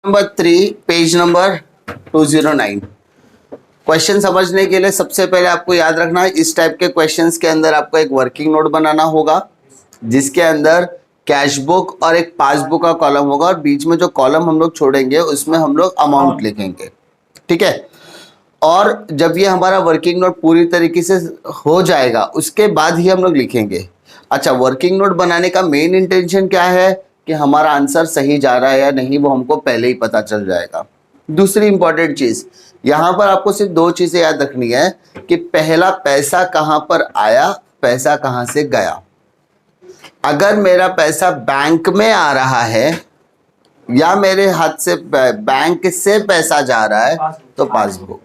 Number 3 page number 209। Question समझने के लिए सबसे पहले आपको याद रखना है, इस टाइप के क्वेश्चंस के अंदर आपको एक वर्किंग नोट बनाना होगा जिसके अंदर कैश बुक और एक पासबुक का कॉलम होगा और बीच में जो कॉलम हम लोग छोड़ेंगे उसमें हम लोग अमाउंट लिखेंगे। ठीक है, और जब ये हमारा वर्किंग नोट पूरी तरीके से हो जाएगा उसके बाद ही हम लोग लिखेंगे। अच्छा, वर्किंग नोट बनाने का मेन इंटेंशन क्या है कि हमारा आंसर सही जा रहा है या नहीं वो हमको पहले ही पता चल जाएगा। दूसरी इंपॉर्टेंट चीज, यहां पर आपको सिर्फ दो चीजें याद रखनी है कि पहला पैसा कहां पर आया, पैसा कहां से गया। अगर मेरा पैसा बैंक में आ रहा है या मेरे हाथ से बैंक से पैसा जा रहा है तो पासबुक,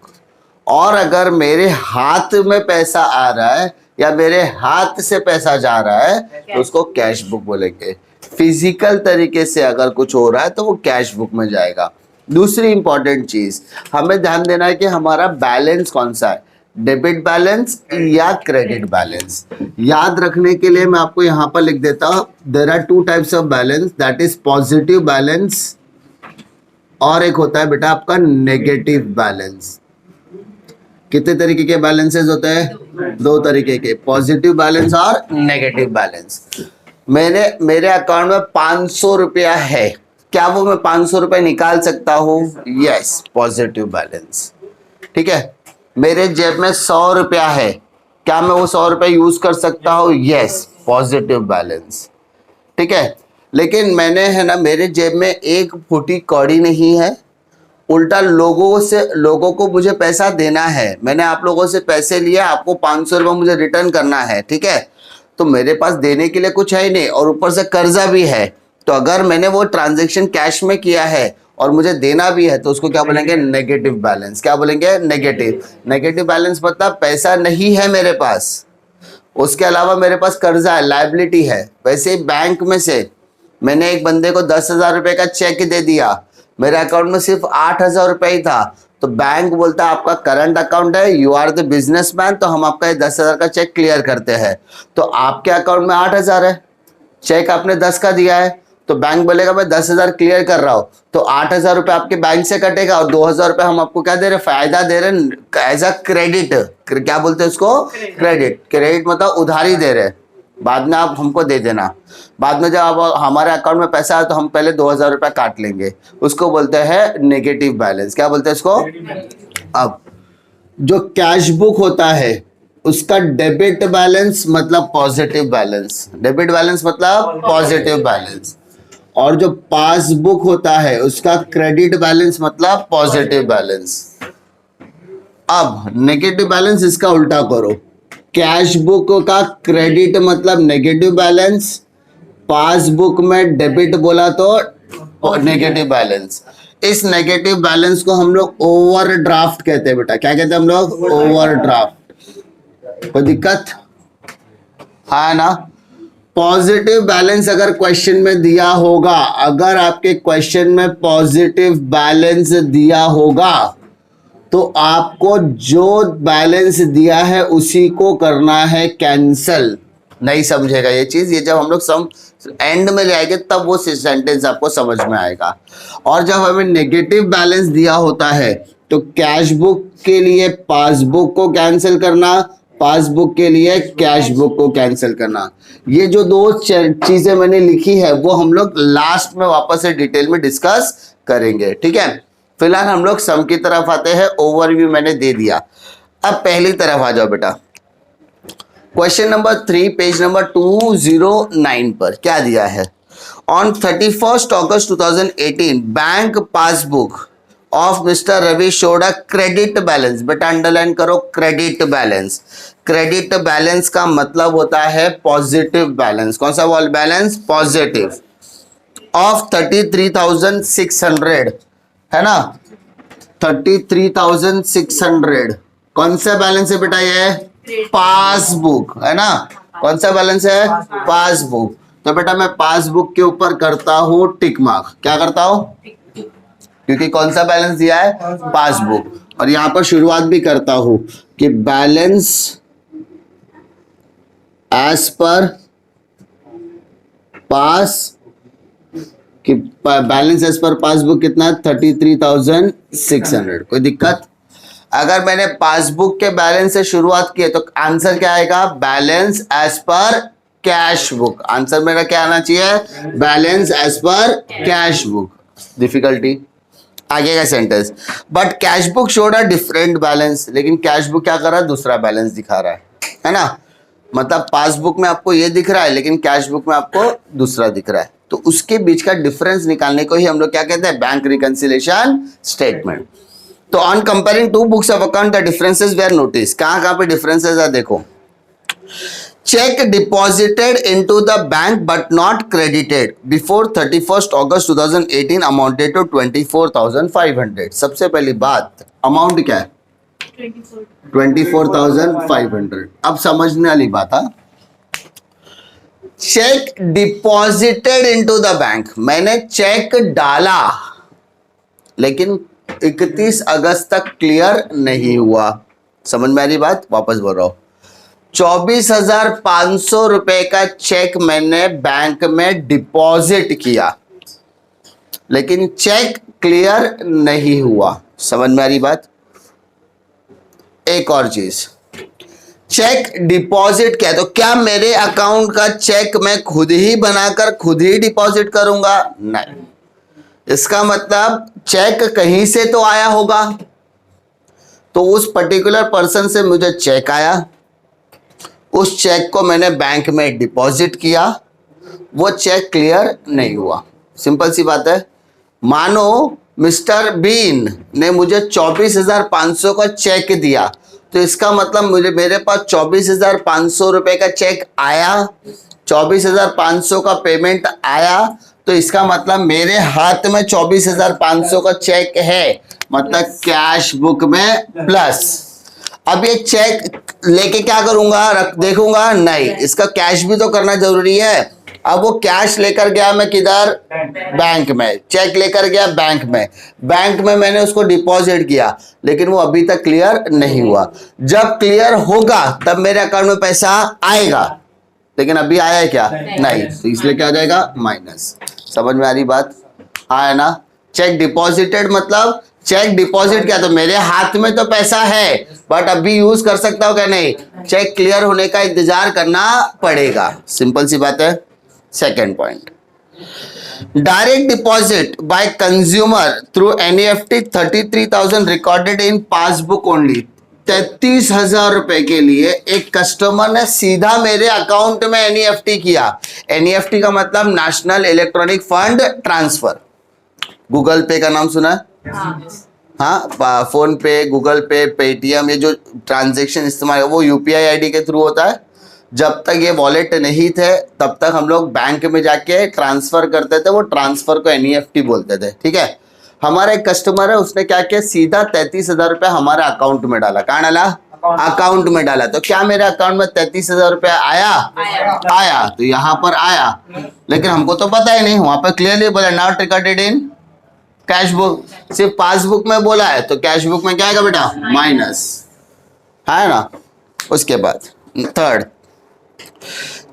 और अगर मेरे हाथ में पैसा आ रहा है या मेरे हाथ से पैसा जा रहा है तो उसको कैश बुक बोलेंगे। फिजिकल तरीके से अगर कुछ हो रहा है तो वो कैश बुक में जाएगा। दूसरी इंपॉर्टेंट चीज हमें ध्यान देना है कि हमारा बैलेंस कौन सा है, डेबिट बैलेंस या क्रेडिट बैलेंस। याद रखने के लिए मैं आपको यहां पर लिख देता हूं, there are two types of balance, that is positive balance और एक होता है बेटा आपका नेगेटिव बैलेंस। कितने तरीके के बैलेंसेस होते हैं? दो तरीके के, पॉजिटिव बैलेंस और नेगेटिव बैलेंस। मेरे अकाउंट में 500 रुपया है, क्या वो मैं 500 रुपए निकाल सकता हूँ? Yes, positive balance. ठीक है, मेरे जेब में 100 रुपया है, क्या मैं वो 100 रुपये यूज कर सकता हूँ? Yes, positive balance. ठीक है, लेकिन मैंने है ना मेरे जेब में एक फूटी कौड़ी नहीं है, उल्टा लोगों को मुझे पैसा देना है, मैंने आप लोगों से पैसे लिया, आपको 500 रुपये मुझे रिटर्न करना है। ठीक है, तो मेरे पास देने के लिए कुछ है ही नहीं और ऊपर से कर्जा भी है, तो अगर मैंने वो ट्रांजैक्शन कैश में किया है और मुझे देना भी है तो उसको क्या बोलेंगे? Negative balance. क्या बोलेंगे? नेगेटिव। नेगेटिव बैलेंस मतलब पैसा नहीं है मेरे पास, उसके अलावा मेरे पास कर्जा है, लायबिलिटी है। वैसे ही बैंक में से मैंने एक बंदे को 10,000 रुपए का चेक दे दिया, मेरे अकाउंट में सिर्फ 8,000 रुपए ही था, तो बैंक बोलता है आपका करंट अकाउंट है, यू आर द बिजनेसमैन, तो हम आपका 10,000 का चेक क्लियर करते हैं। तो आपके अकाउंट में 8,000 है, चेक आपने 10 का दिया है, तो बैंक बोलेगा मैं 10,000 क्लियर कर रहा हूं, तो 8,000 रुपए आपके बैंक से कटेगा और 2,000 रुपए हम आपको क्या दे रहे? फायदा दे रहे एज अ क्रेडिट। क्या बोलते हैं उसको? क्रेडिट। क्रेडिट मतलब उधारी दे रहे, बाद में आप हमको दे देना। बाद में जब आप हमारे अकाउंट में पैसा है तो हम पहले 2,000 रुपये काट लेंगे, उसको बोलते हैं नेगेटिव बैलेंस। क्या बोलते हैं इसको? अब जो कैश बुक होता है उसका डेबिट बैलेंस मतलब पॉजिटिव बैलेंस, डेबिट बैलेंस मतलब पॉजिटिव बैलेंस, और जो पासबुक होता है उसका क्रेडिट बैलेंस मतलब पॉजिटिव बैलेंस। अब नेगेटिव बैलेंस इसका उल्टा करो, कैश बुक का क्रेडिट मतलब नेगेटिव बैलेंस, पासबुक में डेबिट बोला तो नेगेटिव बैलेंस। इस नेगेटिव बैलेंस को हम लोग ओवरड्राफ्ट कहते हैं बेटा। क्या कहते हैं हम लोग? ओवरड्राफ्ट। कोई दिक्कत? हाँ ना। पॉजिटिव बैलेंस अगर क्वेश्चन में दिया होगा, अगर आपके क्वेश्चन में पॉजिटिव बैलेंस दिया होगा तो आपको जो बैलेंस दिया है उसी को करना है कैंसल। नहीं समझेगा ये चीज, ये जब हम लोग सम एंड में ले आएंगे तब वो सेंटेंस आपको समझ में आएगा। और जब हमें नेगेटिव बैलेंस दिया होता है तो कैश बुक के लिए पासबुक को कैंसिल करना, पासबुक के लिए कैश बुक को कैंसिल करना। ये जो दो चीजें मैंने लिखी है वो हम लोग लास्ट में वापस से डिटेल में डिस्कस करेंगे। ठीक है, फिलहाल हम लोग सम की तरफ आते हैं, ओवरव्यू मैंने दे दिया। अब पहली तरफ आ जाओ बेटा, क्वेश्चन नंबर 3 पेज नंबर 209 पर क्या दिया है? On 31st August 2018 bank passbook of mister Ravi showed a credit balance. बेटा अंडरलाइन करो, क्रेडिट बैलेंस। क्रेडिट बैलेंस का मतलब होता है पॉजिटिव बैलेंस। कौन सा बैलेंस? पॉजिटिव। ऑफ 33,600 है ना, 33,600 कौन सा बैलेंस है बेटा? ये पासबुक है ना। कौन सा बैलेंस है? पासबुक। तो बेटा मैं पासबुक के ऊपर करता हूं टिक मार्क। क्या करता हूं? क्योंकि कौन सा बैलेंस दिया है? पासबुक। और यहां पर शुरुआत भी करता हूं कि बैलेंस एज पर पासबुक कि बैलेंस एज पर पासबुक कितना है 33,600। कोई दिक्कत? अगर मैंने पासबुक के बैलेंस से शुरुआत की है तो आंसर क्या आएगा? Balance as per cash book. Answer मेरा क्या आना चाहिए? Balance as per cash book. Difficulty आगे का sentence, but cash book showed a different balance. लेकिन कैश बुक क्या कर रहा है? दूसरा बैलेंस दिखा रहा है ना? मतलब पासबुक में आपको ये दिख रहा है लेकिन कैश बुक में आपको दूसरा दिख रहा है, तो उसके बीच का डिफरेंस निकालने को ही हम लोग क्या कहते हैं? Bank reconciliation statement. तो on comparing two books of account the differences were notice. कहां पे डिफरेंसेस है देखो। Cheque deposited into the bank but not credited before 31st August 2018 amounted to 24,500। सबसे पहली बात, अमाउंट क्या है? 24,500। अब समझने वाली बात है, check deposited into the bank, मैंने चेक डाला लेकिन 31 अगस्त तक क्लियर नहीं हुआ। समझ में आ रही बात? वापस बोल रहा हूं, 24,500 रुपए का चेक मैंने बैंक में डिपॉजिट किया लेकिन चेक क्लियर नहीं हुआ। समझ में आ रही बात? एक और चीज, चेक डिपॉजिट क्या है? तो क्या मेरे अकाउंट का चेक मैं खुद ही बनाकर खुद ही डिपॉजिट करूंगा? नहीं। इसका मतलब चेक कहीं से तो आया होगा, तो उस पर्टिकुलर पर्सन से मुझे चेक आया, उस चेक को मैंने बैंक में डिपॉजिट किया, वो चेक क्लियर नहीं हुआ। सिंपल सी बात है। मानो मिस्टर बीन ने मुझे 24,500 का चेक दिया, तो इसका मतलब मेरे पास 24,500 रुपए का चेक आया, 24,500 का पेमेंट आया, तो इसका मतलब मेरे हाथ में 24,500 का चेक है, मतलब कैश बुक में प्लस। अब ये चेक लेके क्या करूंगा? देखूंगा? नहीं, इसका कैश भी तो करना जरूरी है। अब वो कैश लेकर गया मैं किधर? बैंक में। चेक लेकर गया बैंक में, बैंक में मैंने उसको डिपॉजिट किया लेकिन वो अभी तक क्लियर नहीं हुआ। जब क्लियर होगा तब मेरे अकाउंट में पैसा आएगा, लेकिन अभी आया है क्या? नहीं, तो इसलिए क्या हो जाएगा? माइनस। समझ में आ रही बात? हाँ है ना? चेक डिपॉजिटेड मतलब चेक डिपॉजिट किया तो मेरे हाथ में तो पैसा है बट अभी यूज कर सकता हूं क्या? नहीं, चेक क्लियर होने का इंतजार करना पड़ेगा। सिंपल सी बात है। Second point, direct deposit by consumer through NEFT 33,000 recorded in passbook only. 33,000 रुपए के लिए एक कस्टमर ने सीधा मेरे अकाउंट में एनईएफटी किया। एनईएफटी का मतलब national electronic fund transfer. Google पे का नाम सुना है? हाँ, फोन पे, गूगल पे, पेटीएम, ये जो ट्रांजैक्शन इस्तेमाल है वो यूपीआई आईडी के थ्रू होता है। जब तक ये वॉलेट नहीं थे तब तक हम लोग बैंक में जाके ट्रांसफर करते थे, वो ट्रांसफर को एनईएफटी बोलते थे। ठीक है, हमारा एक कस्टमर है, उसने क्या किया? सीधा 33,000 रुपया हमारे अकाउंट में डाला। कहाँ डाला? अकाउंट में डाला। तो क्या मेरे अकाउंट में 33,000 रुपया आया? आया। तो यहाँ पर आया, लेकिन हमको तो पता ही नहीं, वहां पर क्लियरली बोला not recorded in cash book. सिर्फ पासबुक में बोला है तो कैश बुक में क्या आएगा बेटा? माइनस, है ना? उसके बाद third,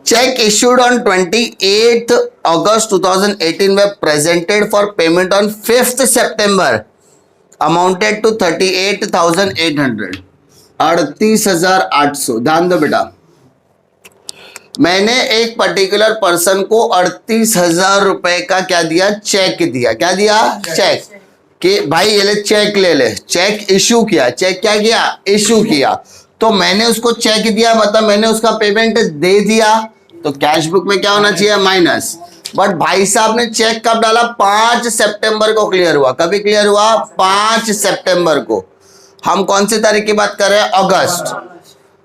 cheque issued on 28th August 2018 were presented for payment on 5th September amounted to 38,800। 38,800। ध्यान दो बेटा, मैंने एक पर्टिकुलर पर्सन को 38,000 रुपए का क्या दिया? चेक दिया। क्या दिया? चेक। कि भाई ये ले चेक ले ले। चेक इश्यू किया। चेक क्या किया? इश्यू किया। तो मैंने उसको चेक दिया, मतलब मैंने उसका पेमेंट दे दिया, तो कैश बुक में क्या होना चाहिए? माइनस। बट भाई साहब ने चेक कब डाला? 5 सितंबर को क्लियर हुआ। कभी क्लियर हुआ? 5 सितंबर को। हम कौन सी तारीख की बात कर रहे हैं? अगस्त।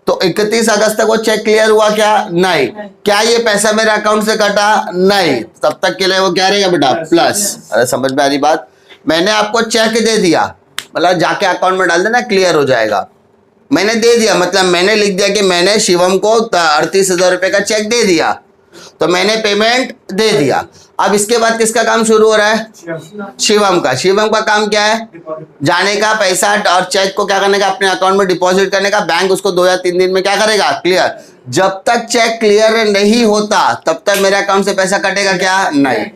तो 31 अगस्त तक वो चेक क्लियर हुआ क्या? नहीं। क्या ये पैसा मेरे अकाउंट से कटा? नहीं। तब तक के लिए वो क्या रहेगा बेटा? प्लस। अरे समझ में आ रही बात? मैंने आपको चेक दे दिया, मतलब जाके अकाउंट में डाल देना, क्लियर हो जाएगा। मैंने दे दिया मतलब मैंने लिख दिया कि मैंने शिवम को 38,000 रुपए का चेक दे दिया, तो मैंने पेमेंट दे दिया। अब इसके बाद किसका काम शुरू हो रहा है? शिवम का। शिवम का काम क्या है? जाने का, पैसा और चेक को क्या करने का? अपने अकाउंट में डिपॉजिट करने का। बैंक उसको 2 या 3 दिन में क्या करेगा? क्लियर। जब तक चेक क्लियर नहीं होता तब तक मेरे अकाउंट से पैसा कटेगा क्या? नहीं।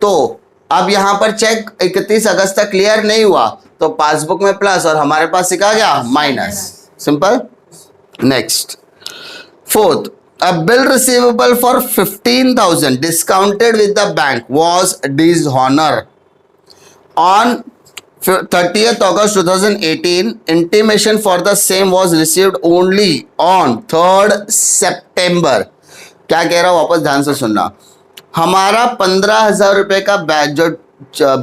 तो अब यहां पर चेक 31 अगस्त तक क्लियर नहीं हुआ तो पासबुक में प्लस और हमारे पास लिखा गया minus, simple. Next, fourth, a bill receivable for 15,000 discounted with the bank was dishonor on 30th August 2018. Intimation for the same was received only on 3rd September. क्या कह रहा हूं, वापस ध्यान से सुनना। हमारा 15,000 रुपए का जो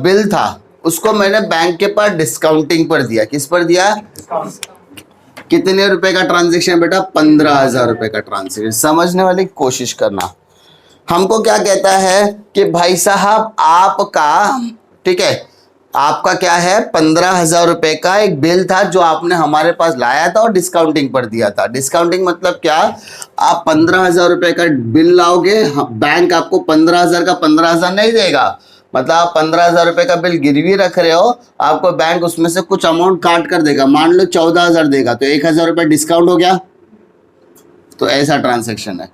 बिल था उसको मैंने बैंक के पास डिस्काउंटिंग पर दिया। किस पर दिया? कितने रुपए का ट्रांजैक्शन बेटा? 15,000 रुपए का ट्रांजैक्शन। समझने वाली कोशिश करना। हमको क्या कहता है कि भाई साहब आपका, ठीक है, आपका क्या है, 15,000 रुपए का एक बिल था जो आपने हमारे पास लाया था और डिस्काउंटिंग पर दिया था। डिस्काउंटिंग मतलब क्या? आप 15,000 रुपए का बिल लाओगे, बैंक आपको 15,000 का 15,000 नहीं देगा। मतलब आप 15,000 रुपए का बिल गिरवी रख रहे हो, आपको बैंक उसमें से कुछ अमाउंट काट कर देगा। मान लो 14,000 देगा तो 1,000 रुपए डिस्काउंट हो गया। तो ऐसा ट्रांजैक्शन है।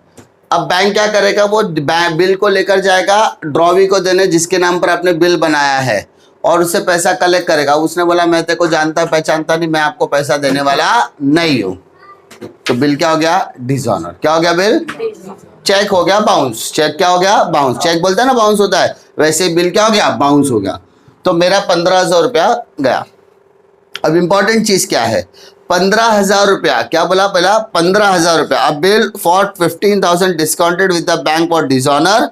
अब बैंक क्या करेगा? वो बिल को लेकर जाएगा ड्रॉवी को देने जिसके नाम पर आपने बिल बनाया है और उससे पैसा कलेक्ट करेगा। उसने बोला मैं तेरे को जानता पहचानता नहीं, मैं आपको पैसा देने वाला नहीं हूं। तो बिल क्या हो गया? डिसऑनर। क्या हो गया? बिल चेक हो गया बाउंस। चेक क्या हो गया? बाउंस। चेक बोलते हैं ना बाउंस होता है, वैसे बिल क्या हो गया? बाउंस हो गया। तो मेरा 15,000 रुपया गया। अब इंपॉर्टेंट चीज क्या है? 15,000 रुपया, क्या बोला पहला? 15,000 रुपया। अब bill for 15,000 discounted with the bank for dishonour.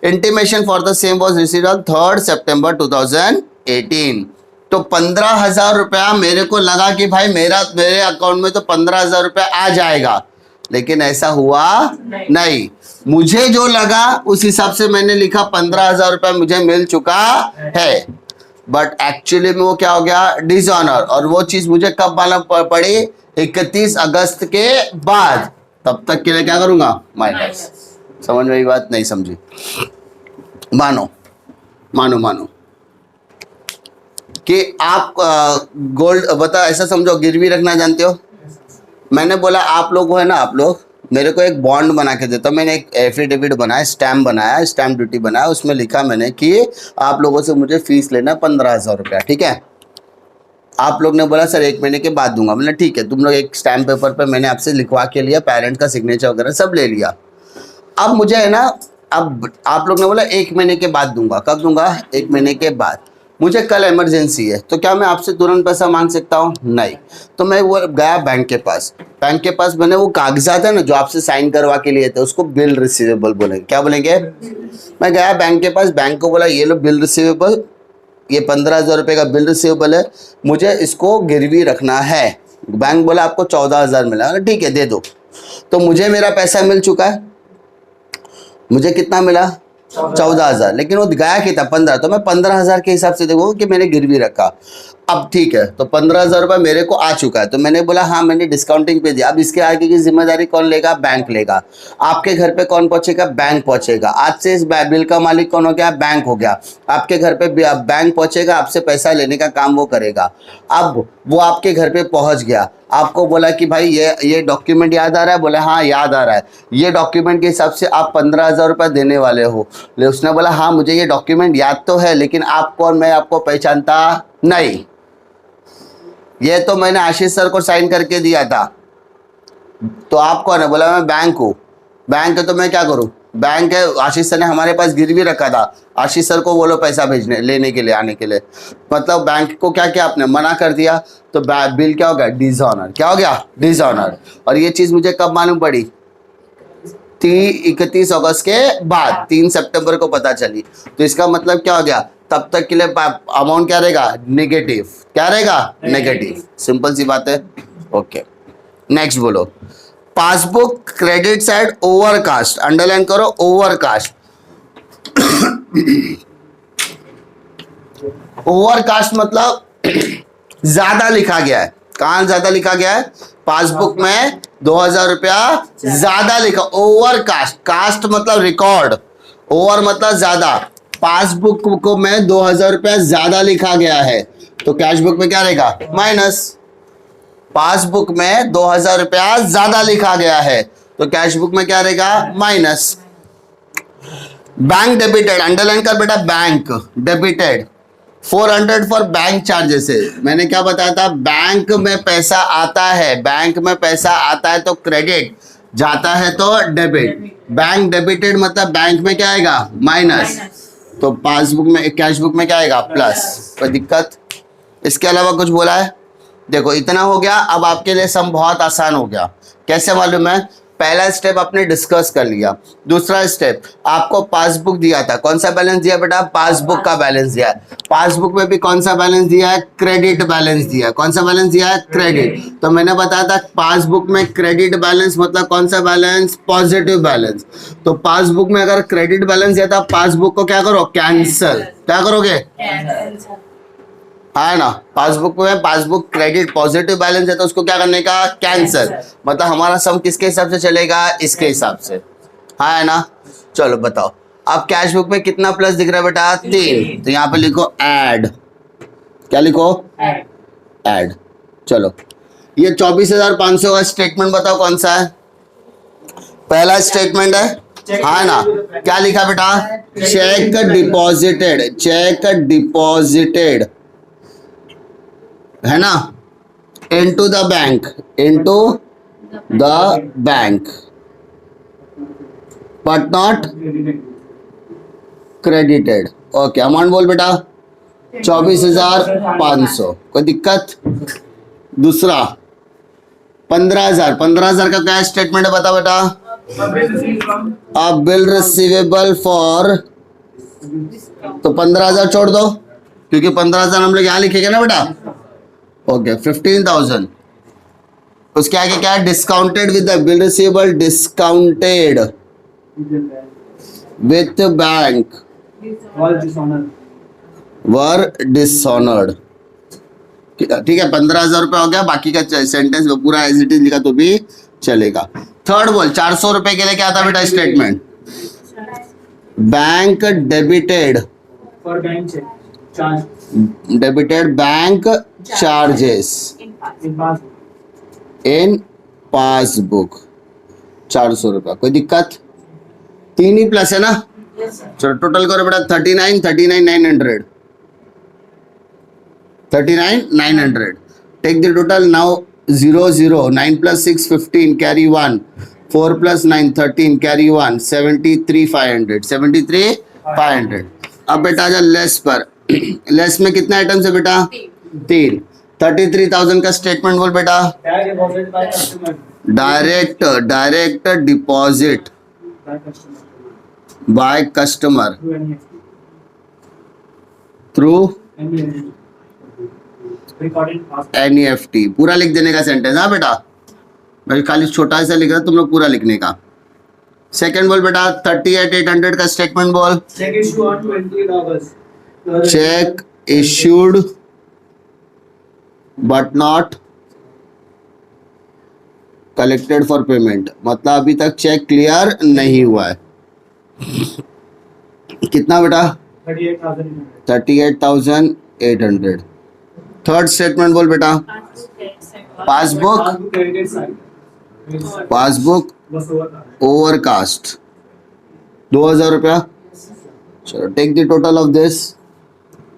Intimation for the same was received on 3rd September 2018। तो 15,000 रुपया मेरे को लगा कि भाई मेरे अकाउंट में तो 15,000 रुपया आ जाएगा, लेकिन ऐसा हुआ नहीं। मुझे जो लगा उस हिसाब से मैंने लिखा 15,000 रुपया मुझे मिल चुका है, बट एक्चुअली में वो क्या हो गया? डिसऑनर। और वो चीज मुझे कब मालूम पड़ी? 31 अगस्त के बाद। तब तक के लिए क्या करूंगा? माइनस। समझ में आई बात? नहीं समझी? मानो मानो मानो कि आप गोल्ड बता, ऐसा समझो गिरवी रखना जानते हो। मैंने बोला आप लोग है ना, आप लोग मेरे को एक बॉन्ड बना के देता। मैंने एक एफिडेविट बनाया, स्टैम्प बनाया, स्टैम्प ड्यूटी बनाया। उसमें लिखा मैंने कि आप लोगों से मुझे फीस लेना 15,000 रुपया, ठीक है। आप लोग ने बोला सर 1 महीने के बाद दूंगा। मैंने ठीक है, तुम लोग एक स्टैम्प पेपर पे मैंने आपसे लिखवा के लिया, पेरेंट का सिग्नेचर वगैरह सब ले लिया। अब मुझे है ना, अब आप लोग ने बोला 1 महीने के बाद दूंगा। कब दूंगा? 1 महीने के बाद। मुझे कल इमरजेंसी है, तो क्या मैं आपसे तुरंत पैसा मांग सकता हूँ? नहीं। तो मैं वो गया बैंक के पास। बैंक के पास मैंने वो कागजात है ना जो आपसे साइन करवा के लिए थे, उसको बिल रिसीवेबल बोलेंगे। क्या बोलेंगे? मैं गया बैंक के पास, बैंक को बोला ये लो बिल रिसीवेबल, ये 15,000 रुपये का बिल रिसीवेबल है, मुझे इसको गिरवी रखना है। बैंक बोला आपको 14,000 मिला। ठीक है दे दो। तो मुझे मेरा पैसा मिल चुका है। मुझे कितना मिला? 14,000। लेकिन वो गया कितना? 15। तो मैं 15,000 के हिसाब से देखो कि मैंने गिरवी रखा। अब ठीक है, तो 15,000 रुपये मेरे को आ चुका है। तो मैंने बोला हाँ मैंने डिस्काउंटिंग पे दिया। अब इसके आगे की जिम्मेदारी कौन लेगा? बैंक लेगा। आपके घर पे कौन पहुंचेगा? बैंक पहुंचेगा। आज से इस बिल का मालिक कौन हो गया? बैंक हो गया। आपके घर पे बैंक पहुंचेगा, आपसे पैसा लेने का काम वो करेगा। अब वो आपके घर पे पहुंच गया, आपको बोला कि भाई ये डॉक्यूमेंट याद आ रहा है? बोले हाँ याद आ रहा है। ये डॉक्यूमेंट के हिसाब से आप 15,000 रुपये देने वाले हो। उसने बोला हाँ मुझे ये डॉक्यूमेंट याद तो है, लेकिन आप कौन? मैं आपको पहचानता नहीं। ये तो मैंने आशीष सर को साइन करके दिया था। तो आप कौन है? बोला मैं बैंक हूँ। बैंक है तो मैं क्या करूँ? बैंक है, आशीष सर ने हमारे पास गिरवी रखा था, आशीष सर को बोलो पैसा भेजने लेने के लिए आने के लिए। मतलब बैंक को क्या क्या आपने मना कर दिया, तो बिल क्या हो गया? डिसऑनर। क्या हो गया? डिसऑनर। और ये चीज़ मुझे कब मालूम पड़ी? 31 अगस्त के बाद, 3 सितंबर को पता चली। तो इसका मतलब क्या हो गया? तब तक के लिए अमाउंट क्या रहेगा? नेगेटिव। क्या रहेगा? नेगेटिव। सिंपल सी बात है। ओके नेक्स्ट बोलो। Passbook credit side overcast. Underline करो ओवरकास्ट। ओवरकास्ट मतलब ज्यादा लिखा गया है। कहां ज्यादा लिखा गया है? पासबुक में 2,000 रुपया ज्यादा लिखा। ओवरकास्ट, कास्ट मतलब रिकॉर्ड, ओवर मतलब ज्यादा। पासबुक को में 2,000 रुपया ज्यादा लिखा गया है, तो कैश बुक में क्या रहेगा? माइनस। पासबुक में 2,000 रुपया ज्यादा लिखा गया है, तो कैश बुक में क्या रहेगा? माइनस। बैंक डेबिटेड, अंडरलाइन कर बेटा, bank debited 400 for bank charges है। मैंने क्या बताया था, बैंक में पैसा आता है, बैंक में पैसा आता है तो क्रेडिट, जाता है तो डेबिट। बैंक डेबिटेड मतलब बैंक में क्या आएगा, माइनस, तो पासबुक में, कैश बुक में क्या आएगा, प्लस। कोई दिक्कत? इसके अलावा कुछ बोला है? देखो इतना हो गया। अब आपके लिए सम बहुत आसान हो गया। कैसे मालूम है? पहला स्टेप आपने डिस्कस कर लिया। दूसरा स्टेप, आपको पासबुक दिया था, कौन सा बैलेंस दिया बेटा, पासबुक का बैलेंस दिया है। पासबुक में भी कौन सा बैलेंस दिया है, क्रेडिट बैलेंस दिया है। कौन सा बैलेंस दिया है, क्रेडिट। तो मैंने बताया था पासबुक में क्रेडिट बैलेंस मतलब कौन सा बैलेंस, पॉजिटिव बैलेंस। तो पासबुक में अगर क्रेडिट बैलेंस दिया था, पासबुक को क्या करो, कैंसिल। क्या करोगे, है ना। पासबुक में पासबुक क्रेडिट पॉजिटिव बैलेंस है तो उसको क्या करने का, कैंसिल। मतलब हमारा सम किसके हिसाब से चलेगा, इसके हिसाब से, है ना। चलो बताओ, अब कैश बुक में कितना प्लस दिख रहा है बेटा, 3, तो यहाँ पे लिखो ऐड। क्या लिखो, ऐड। चलो ये 24,500 का स्टेटमेंट बताओ कौन सा है, पहला स्टेटमेंट है, हाँ ना। क्या लिखा बेटा, चेक डिपॉजिटेड, चेक डिपॉजिटेड, है ना, into the bank, into the bank, but not credited. Okay, amount बोल बेटा 24,500। कोई दिक्कत? दूसरा 15,000, 15,000 का क्या स्टेटमेंट है बता बेटा, अ बिल रिसीवेबल फॉर, तो 15,000 छोड़ दो क्योंकि 15,000 हम लोग यहाँ लिखेंगे ना बेटा। ओके 15,000, उसके आगे क्या है, discounted with the bill receivable, discounted with bank were dishonoured. ठीक है, 15,000 रुपये हो गया। बाकी का सेंटेंस पूरा एज इट इज लिखा तो भी चलेगा। थर्ड बोल, 400 रुपए के लिए क्या था बेटा statement, bank debited, for bank check charge debited bank charges in passbook in passbook, 400 रुपया। कोई दिक्कत? 3 ही प्लस है ना। चलो टोटल करो बेटा, 39,900, 39,900। Take the total now, 0 0, 9 plus 6 15, carry 1, 4 plus 9 13, carry 1, 73,500, 73,500। अब बेटा जा लेस पर, लेस में कितना आइटम्स है बेटा, 3। 33,000 का स्टेटमेंट बोल बेटा, direct deposit by customer direct deposit by customer by customer through NEFT through recorded passbook NEFT। पूरा लिख देने का सेंटेंस, हाँ बेटा, मैं खाली छोटा सा लिख रहा, तुम लोग पूरा लिखने का। सेकंड बोल बेटा, 38,800 का स्टेटमेंट बोल, check issue on 20th August check issued but not collected for payment, मतलब अभी तक चेक क्लियर नहीं हुआ है। कितना बेटा, 38,800 38,800। थर्ड स्टेटमेंट बोल बेटा, passbook, passbook credited side passbook was overdraft overcast 2,000 रुपया। चलो take the total of this,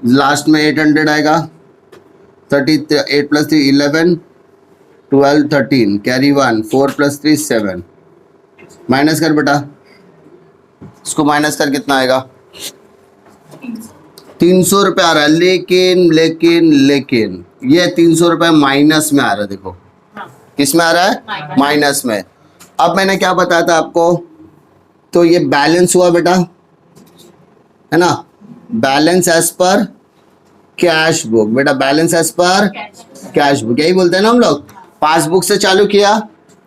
last में 800 आएगा। 38 plus 3 11, 12 13, कैरी 1, 4 plus 3 7। माइनस कर बेटा, इसको माइनस कर कितना आएगा, 300 रुपये आ रहा है। लेकिन लेकिन लेकिन ये 300 रुपये माइनस में आ रहा है। देखो किस में आ रहा है, माइनस में। अब मैंने क्या बताया था आपको, तो ये बैलेंस हुआ बेटा, है ना, balance as per cash book. बेटा balance as per cash book, यही बोलते हैं ना हम लोग। पासबुक से चालू किया,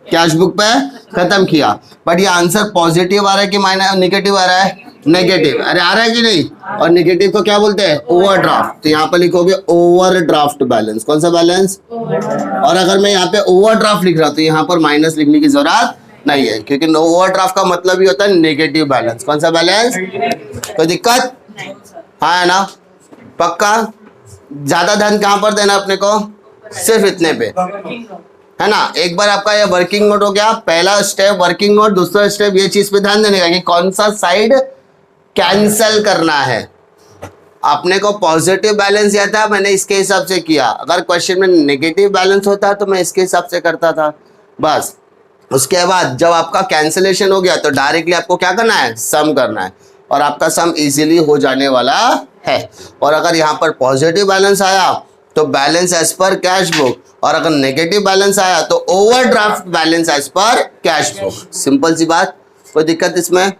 कैश बुक पे खत्म किया। बट ये आंसर पॉजिटिव आ रहा है कि माइनस, नेगेटिव आ रहा है, नेगेटिव। अरे आ रहा है कि नहीं, और नेगेटिव को क्या बोलते हैं, ओवरड्राफ्ट। तो यहाँ पर लिखोगे ओवरड्राफ्ट बैलेंस। कौन सा बैलेंस, और अगर मैं यहाँ पे ओवरड्राफ्ट लिख रहा हूँ तो यहाँ पर माइनस लिखने की जरूरत नहीं है, क्योंकि ओवरड्राफ्ट का मतलब ही होता है नेगेटिव बैलेंस। कौन सा बैलेंस, कोई दिक्कत, हाँ है ना, पक्का। ज्यादा ध्यान कहाँ पर देना अपने को, सिर्फ इतने पे, है ना। एक बार आपका ये वर्किंग नोट हो गया, पहला स्टेप वर्किंग नोट। दूसरा स्टेप ये चीज पे ध्यान देने का कि कौन सा साइड कैंसल करना है। आपने को पॉजिटिव बैलेंस दिया था, मैंने इसके हिसाब से किया। अगर क्वेश्चन में नेगेटिव बैलेंस होता तो मैं इसके हिसाब से करता था बस। उसके बाद जब आपका कैंसिलेशन हो गया तो डायरेक्टली आपको क्या करना है, सम करना है, और आपका सम इजीली हो जाने वाला है। और अगर यहाँ पर पॉजिटिव बैलेंस आया तो balance as per cash book, और अगर नेगेटिव बैलेंस आया तो overdraft balance as per cash book. Simple सी बात, कोई दिक्कत इसमें?